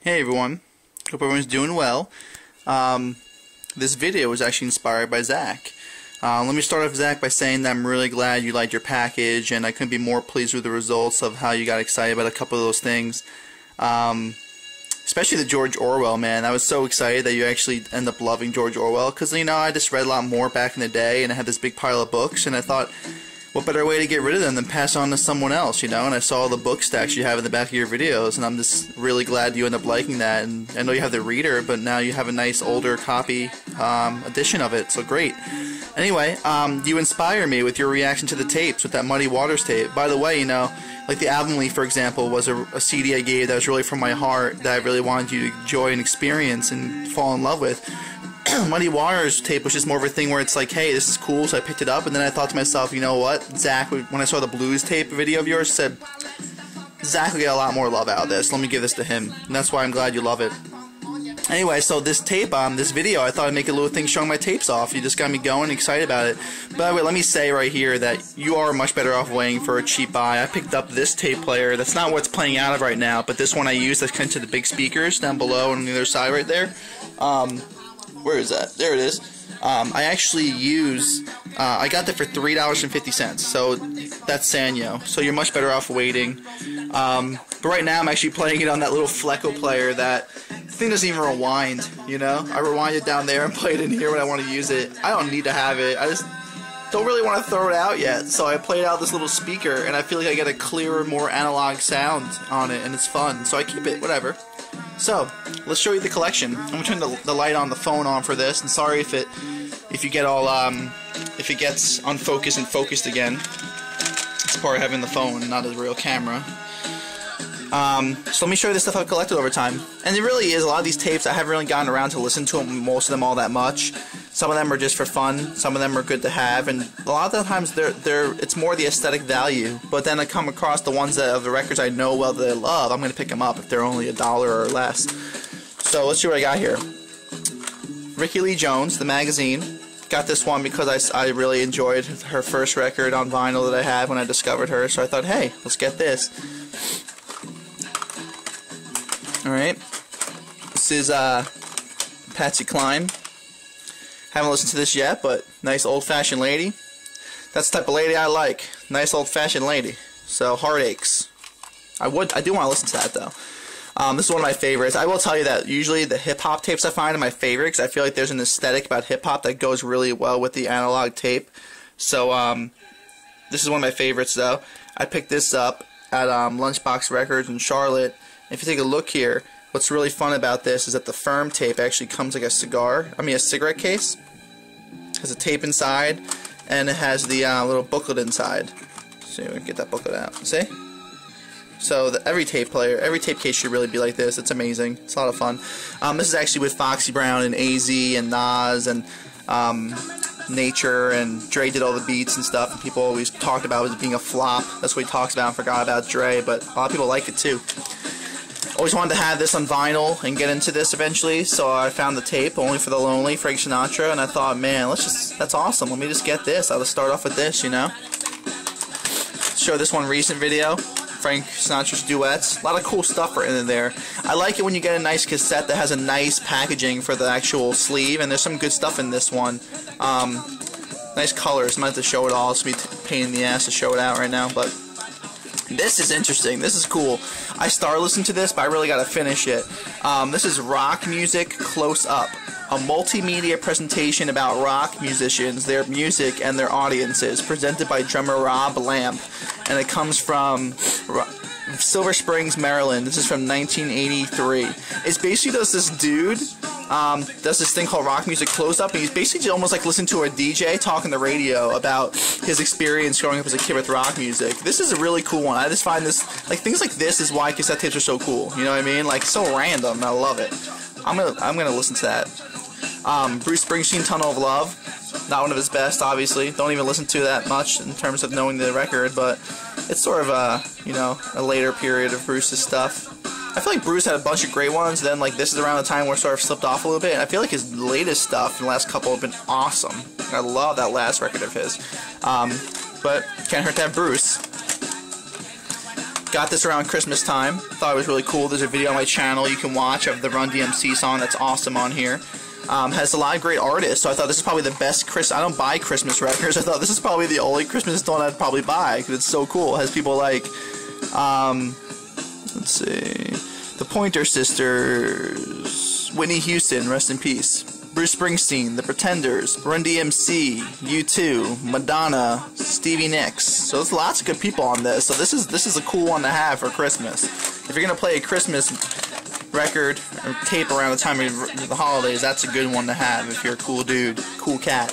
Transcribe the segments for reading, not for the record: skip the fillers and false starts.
Hey everyone, hope everyone's doing well. This video was actually inspired by Zach. Let me start off, Zach, by saying that I'm really glad you liked your package, and I couldn't be more pleased with the results of how you got excited about a couple of those things. Especially the George Orwell, man. I was so excited that you actually end up loving George Orwell, because, you know, I just read a lot more back in the day, and I had this big pile of books, and I thought, what better way to get rid of them than pass on to someone else, you know? And I saw all the book stacks you have in the back of your videos, and I'm just really glad you end up liking that. And I know you have the reader, but now you have a nice older copy edition of it, so great. Anyway, you inspire me with your reaction to the tapes, with that Muddy Waters tape. By the way, you know, like the Album Leaf, for example, was a CD I gave that was really from my heart, that I really wanted you to enjoy and experience and fall in love with. Muddy Waters tape was just more of a thing where it's like, hey, this is cool, so I picked it up, and then I thought to myself, you know what, Zach, when I saw the Blues tape video of yours, said, Zach will get a lot more love out of this, let me give this to him, and that's why I'm glad you love it. Anyway, so this tape, this video, I thought I'd make a little thing showing my tapes off. You just got me going, excited about it. By the way, let me say right here that you are much better off waiting for a cheap buy. I picked up this tape player. That's not what's playing out of right now, but this one I use that's connected to the big speakers down below on the other side right there. Where is that? There it is. I actually use, I got that for $3.50, so that's Sanyo. So you're much better off waiting. But right now I'm actually playing it on that little Flecko player that thing doesn't even rewind, you know? I rewind it down there and play it in here when I want to use it. I don't need to have it. I just don't really want to throw it out yet. So I played out this little speaker, and I feel like I get a clearer, more analog sound on it, and it's fun. So I keep it, whatever. So, let's show you the collection. I'm gonna turn the light on the phone on for this, and sorry if you get all if it gets unfocused and focused again. It's part of having the phone, not a real camera. So let me show you the stuff I've collected over time. And it really is, a lot of these tapes, I haven't really gotten around to listen to them, most of them all that much. Some of them are just for fun, some of them are good to have, and a lot of the times it's more the aesthetic value. But then I come across the ones that of the records I know well that I love, I'm going to pick them up if they're only $1 or less. So let's see what I got here. Rickie Lee Jones, the magazine. Got this one because I really enjoyed her first record on vinyl that I had when I discovered her, so I thought, hey, let's get this. Alright, this is Patsy Cline. Haven't listened to this yet, but nice old-fashioned lady. That's the type of lady I like. Nice old-fashioned lady. So, Heartaches. I do want to listen to that, though. This is one of my favorites. I will tell you that usually the hip-hop tapes I find are my favorite, because I feel like there's an aesthetic about hip-hop that goes really well with the analog tape. So, this is one of my favorites, though. I picked this up at Lunchbox Records in Charlotte. If you take a look here, what's really fun about this is that the firm tape actually comes like a cigarette case. It has a tape inside, and it has the little booklet inside. So we can get that booklet out. See? So every tape case should really be like this. It's amazing. It's a lot of fun. This is actually with Foxy Brown and AZ and Nas and Nature, and Dre did all the beats and stuff, and people always talked about it as being a flop. That's what he talks about and forgot about Dre, but a lot of people like it too. Always wanted to have this on vinyl and get into this eventually, so I found the tape, Only for the Lonely, Frank Sinatra, and I thought, man, that's awesome, let me just get this. I'll start off with this, you know. Show this one recent video, Frank Sinatra's duets. A lot of cool stuff written in there. I like it when you get a nice cassette that has a nice packaging for the actual sleeve, and there's some good stuff in this one. Nice colors. I'm going to have to show it all. It's going to be a pain in the ass to show it out right now, but this is interesting. This is cool. I started listening to this, but I really got to finish it. This is Rock Music Close Up, a multimedia presentation about rock musicians, their music, and their audiences, presented by drummer Rob Lamp, and it comes from Silver Springs, Maryland. This is from 1983. It's basically this dude does this thing called Rock Music Close Up, and he's basically almost like listening to a DJ talk on the radio about his experience growing up as a kid with rock music. This is a really cool one. I just find this, like, things like this is why cassette tapes are so cool. You know what I mean? Like, so random. I love it. I'm gonna listen to that. Bruce Springsteen, Tunnel of Love. Not one of his best, obviously. Don't even listen to that much in terms of knowing the record, but it's sort of a later period of Bruce's stuff. I feel like Bruce had a bunch of great ones, then like this is around the time where it sort of slipped off a little bit, and I feel like his latest stuff in the last couple have been awesome. I love that last record of his. But can't hurt to have Bruce. Got this around Christmas time. Thought it was really cool. There's a video on my channel you can watch of the Run DMC song that's awesome on here. Has a lot of great artists, so I thought this is probably the best I don't buy Christmas records. I thought this is probably the only Christmas one I'd probably buy because it's so cool. It has people like, let's see, the Pointer Sisters, Whitney Houston, rest in peace, Bruce Springsteen, The Pretenders, Run DMC, U2, Madonna, Stevie Nicks. So there's lots of good people on this. So this is a cool one to have for Christmas. If you're gonna play a Christmas record or tape around the time of the holidays, that's a good one to have if you're a cool dude, cool cat.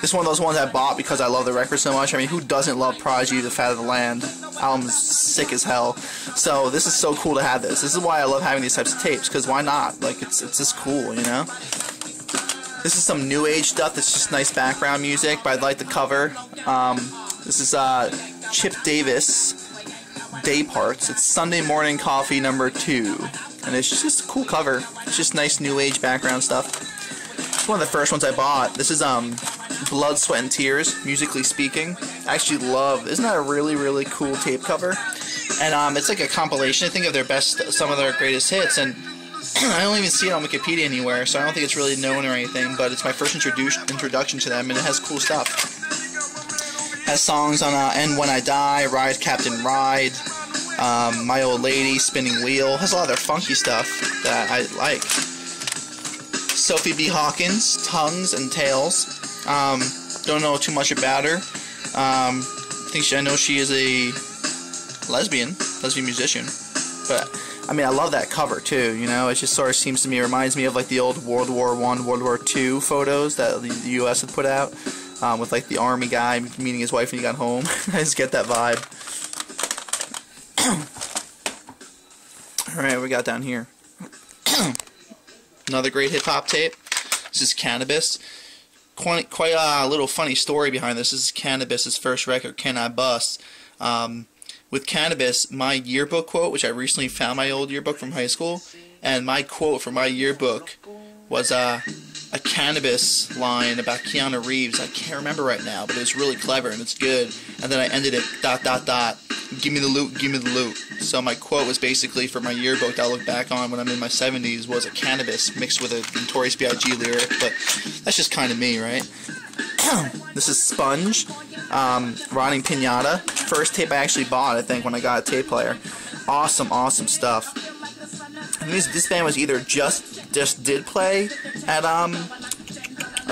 This is one of those ones I bought because I love the record so much. I mean, who doesn't love Prodigy, The Fat of the Land? Album is sick as hell. So this is so cool to have this. This is why I love having these types of tapes, because why not? Like, it's just cool, you know? This is some new age stuff that's just nice background music, but I like the cover. This is Chip Davis, Day Parts. It's Sunday Morning Coffee #2. And it's just a cool cover. It's just nice new age background stuff. It's one of the first ones I bought. This is Blood, Sweat, and Tears, Musically Speaking. I actually love, isn't that a really, really cool tape cover? And it's like a compilation, I think, of their best, some of their greatest hits. And I don't even see it on Wikipedia anywhere, so I don't think it's really known or anything, but it's my first introduction to them, and it has cool stuff. It has songs on And When I Die, Ride Captain Ride, My Old Lady, Spinning Wheel. It has a lot of their funky stuff that I like. Sophie B. Hawkins, Tongues and Tails. Don't know too much about her. I know she is a lesbian musician, but I mean, I love that cover too, you know. It just sort of seems to me, reminds me of like the old World War I, World War II photos that the U.S. had put out, with like the army guy meeting his wife when he got home. I just get that vibe. Alright, what we got down here? Another great hip-hop tape. This is Cannabis. Quite a little funny story behind this. This is Cannabis' first record, Can I Bust? With Cannabis, my yearbook quote, which I recently found my old yearbook from high school, and my quote from my yearbook was a Cannabis line about Keanu Reeves. I can't remember right now, but it was really clever and it's good. And then I ended it, ... Give me the loot, give me the loot. So my quote was basically for my yearbook that I'll look back on when I'm in my 70s was a Cannabis mixed with a Notorious B.I.G. lyric, but that's just kind of me, right? This is Sponge, Rotting Pinata. First tape I actually bought, I think, when I got a tape player. Awesome, awesome stuff. And this band was either just did play at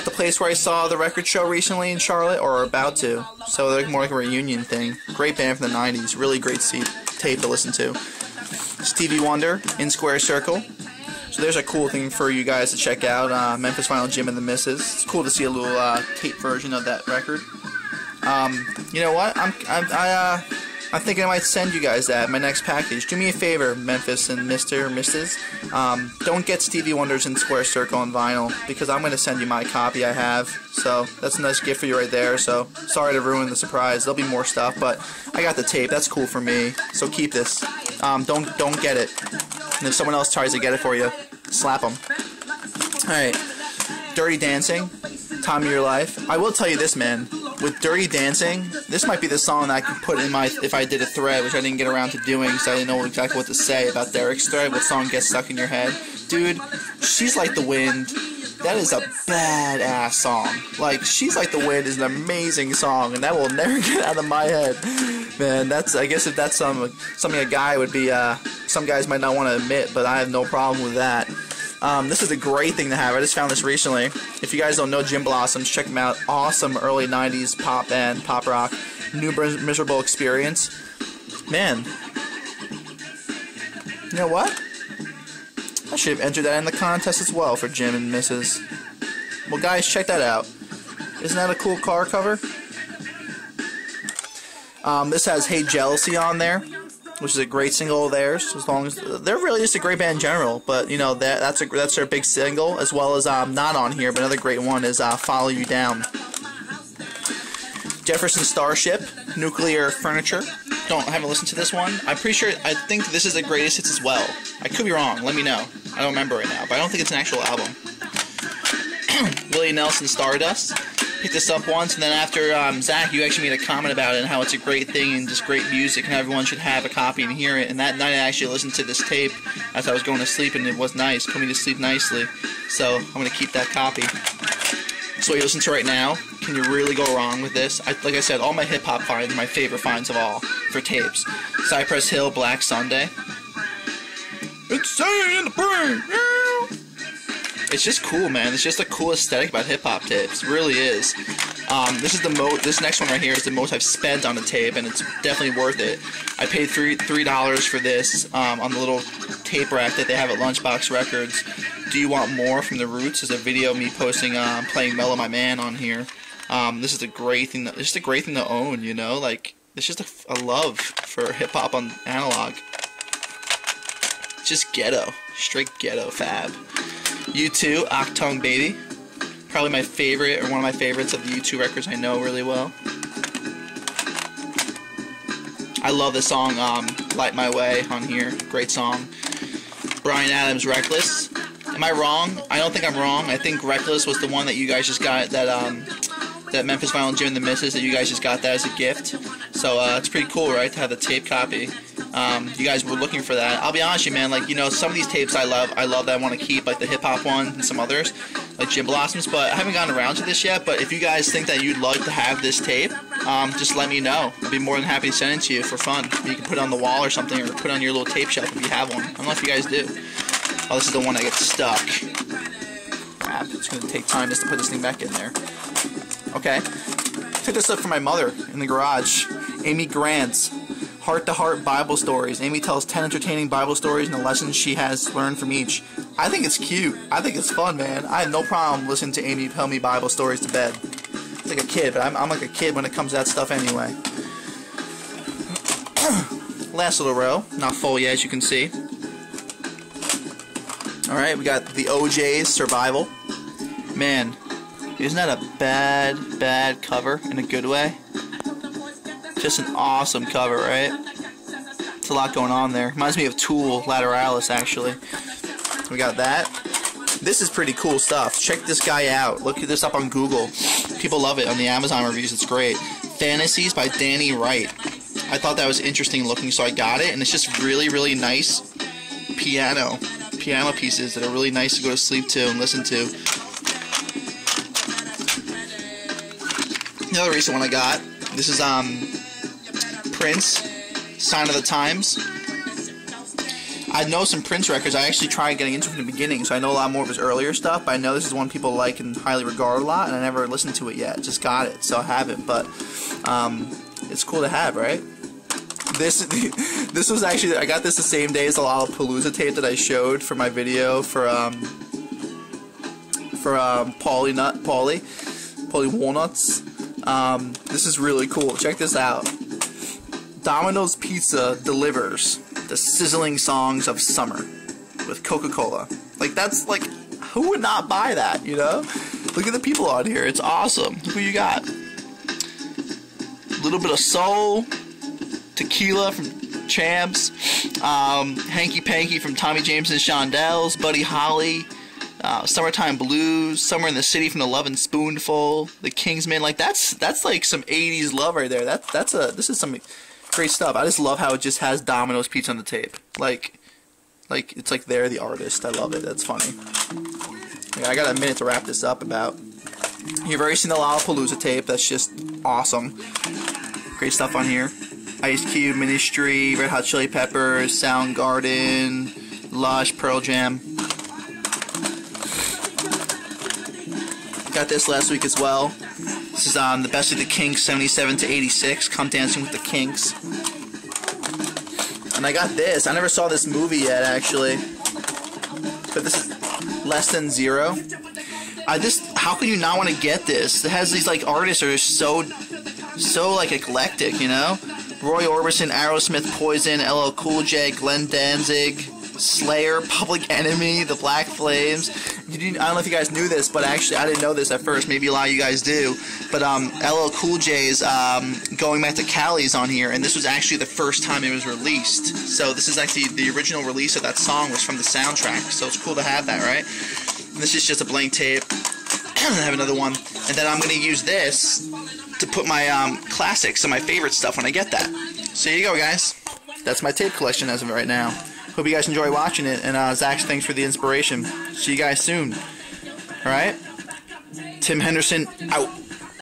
the place where I saw the record show recently in Charlotte, or about to. So they're more like a reunion thing. Great band from the 90s. Really great tape to listen to. Stevie Wonder, In Square Circle. So there's a cool thing for you guys to check out. Memphis Vinyl Jim and the Misses. It's cool to see a little tape version of that record. You know what? I'm thinking I might send you guys that, my next package. Do me a favor, Memphis and Mr. or Mrs. Don't get Stevie Wonder's In Square Circle on vinyl, because I'm going to send you my copy I have. So that's a nice gift for you right there. So sorry to ruin the surprise. There'll be more stuff, but I got the tape. That's cool for me. So keep this. Don't get it. And if someone else tries to get it for you, slap them. Alright. Dirty Dancing, Time of Your Life. I will tell you this, man. With Dirty Dancing, this might be the song that I could put in my, if I did a thread, which I didn't get around to doing because I didn't know exactly what to say about Derek's thread, what song gets stuck in your head. Dude, She's Like the Wind, that is a badass song. Like, She's Like the Wind is an amazing song, and that will never get out of my head. Man, that's, I guess if that's something a guy would be, some guys might not want to admit, but I have no problem with that. This is a great thing to have. I just found this recently. If you guys don't know Jim Blossoms, check them out. Awesome early 90s pop band, pop rock. New Miserable Experience. Man. You know what? I should have entered that in the contest as well for Jim and Mrs. Well, guys, check that out. Isn't that a cool car cover? This has Hey Jealousy on there, which is a great single of theirs. As long as they're really just a great band in general, but you know that's their big single, as well as not on here, but another great one is Follow You Down. Jefferson Starship, Nuclear Furniture. I haven't listened to this one. I think this is the greatest hits as well. I could be wrong. Let me know. I don't remember right now, but I don't think it's an actual album. Willie Nelson, Stardust. picked this up once, and then after Zach, you actually made a comment about it and how it's a great thing and just great music and everyone should have a copy and hear it. And that night I actually listened to this tape as I was going to sleep, and it was nice, put me to sleep nicely. So I'm going to keep that copy. So what you listen to right now, can you really go wrong with this? Like I said, all my hip-hop finds are my favorite finds of all for tapes. Cypress Hill, Black Sunday. It's saying in the brain. It's just cool, man. It's just a cool aesthetic about hip-hop tapes. It really is. This next one right here is the most I've spent on a tape, and it's definitely worth it. I paid $3 for this on the little tape rack that they have at Lunchbox Records. Do You Want More from The Roots is a video of me posting playing Mellow My Man on here. This is a great thing. It's just a great thing to own, you know. Like, it's just a love for hip hop on analog. It's just ghetto, straight ghetto fab. U2, Octung Baby, probably my favorite or one of my favorites of the U2 records I know really well. I love the song Light My Way on here. Great song. Bryan Adams, Reckless. Am I wrong? I don't think I'm wrong. I think Reckless was the one that you guys just got, that Memphis Violin Jim and the Misses, that you guys just got that as a gift. So it's pretty cool, right, to have the tape copy. You guys were looking for that. I'll be honest with you, man, like, you know, some of these tapes I love that I want to keep, like the hip-hop one and some others, like Jim Blossoms, but I haven't gotten around to this yet. But if you guys think that you'd like to have this tape, just let me know. I'd be more than happy to send it to you for fun. You can put it on the wall or something, or put it on your little tape shelf if you have one. I don't know if you guys do. Oh, this is the one that gets stuck. Crap, it's going to take time just to put this thing back in there. Okay. Took this up for my mother in the garage. Amy Grant's Heart-to-Heart Bible Stories. Amy tells 10 entertaining Bible stories and the lessons she has learned from each. I think it's cute. I think it's fun, man. I have no problem listening to Amy tell me Bible stories to bed. It's like a kid, but I'm like a kid when it comes to that stuff anyway. Last little row. Not full yet, as you can see. Alright, we got the OJ's Survival. Man, isn't that a bad cover in a good way? Just an awesome cover, right? It's a lot going on there. Reminds me of Tool, Lateralis, actually. We got that. This is pretty cool stuff. Check this guy out. Look this up on Google. People love it on the Amazon reviews. It's great. Fantasies by Danny Wright. I thought that was interesting looking, so I got it. And it's just really, really nice piano pieces that are really nice to go to sleep to and listen to. The other recent one I got. This is Prince, Sign of the Times. I know some Prince records. I actually tried getting into it in the beginning, so I know a lot more of his earlier stuff, but I know this is one people like and highly regard a lot, and I never listened to it yet. Just got it, so I haven't, but it's cool to have, right? This was actually, I got this the same day as the Lollapalooza tape that I showed for my video for Paulie Walnuts. This is really cool. Check this out. Domino's Pizza delivers the sizzling songs of summer with Coca-Cola. Like, that's like, who would not buy that, you know? Look at the people on here. It's awesome. Look who you got. A little bit of soul, tequila from Champs, Hanky Panky from Tommy James and Shondells, Buddy Holly, Summertime Blues, Summer in the City from the Lovin' Spoonful, The Kingsmen. Like, that's like some 80s love right there. This is some great stuff. I just love how it just has Domino's Pizza on the tape. Like it's like they're the artist. I love it. That's funny. Yeah, I got a minute to wrap this up about. You've already seen the Lollapalooza tape. That's just awesome. Great stuff on here. Ice Cube, Ministry, Red Hot Chili Peppers, Soundgarden, Lush, Pearl Jam. Got this last week as well. This is on the Best of the Kinks, 77 to 86. Come Dancing with the Kinks. And I got this. I never saw this movie yet, actually. But this is Less Than Zero. How can you not want to get this? It has these like artists that are so like eclectic, you know? Roy Orbison, Aerosmith, Poison, LL Cool J, Glenn Danzig, Slayer, Public Enemy, The Black Flames. I don't know if you guys knew this, but actually I didn't know this at first. Maybe a lot of you guys do. But LL Cool J's Going Back to Cali's on here, and this was actually the first time it was released. So this is actually the original release of that song was from the soundtrack. So it's cool to have that, right? And this is just a blank tape. I have another one. And then I'm going to use this to put my classics and my favorite stuff when I get that. So here you go, guys. That's my tape collection as of right now. Hope you guys enjoy watching it. And Zach, thanks for the inspiration. See you guys soon. Alright? Tim Henderson, out.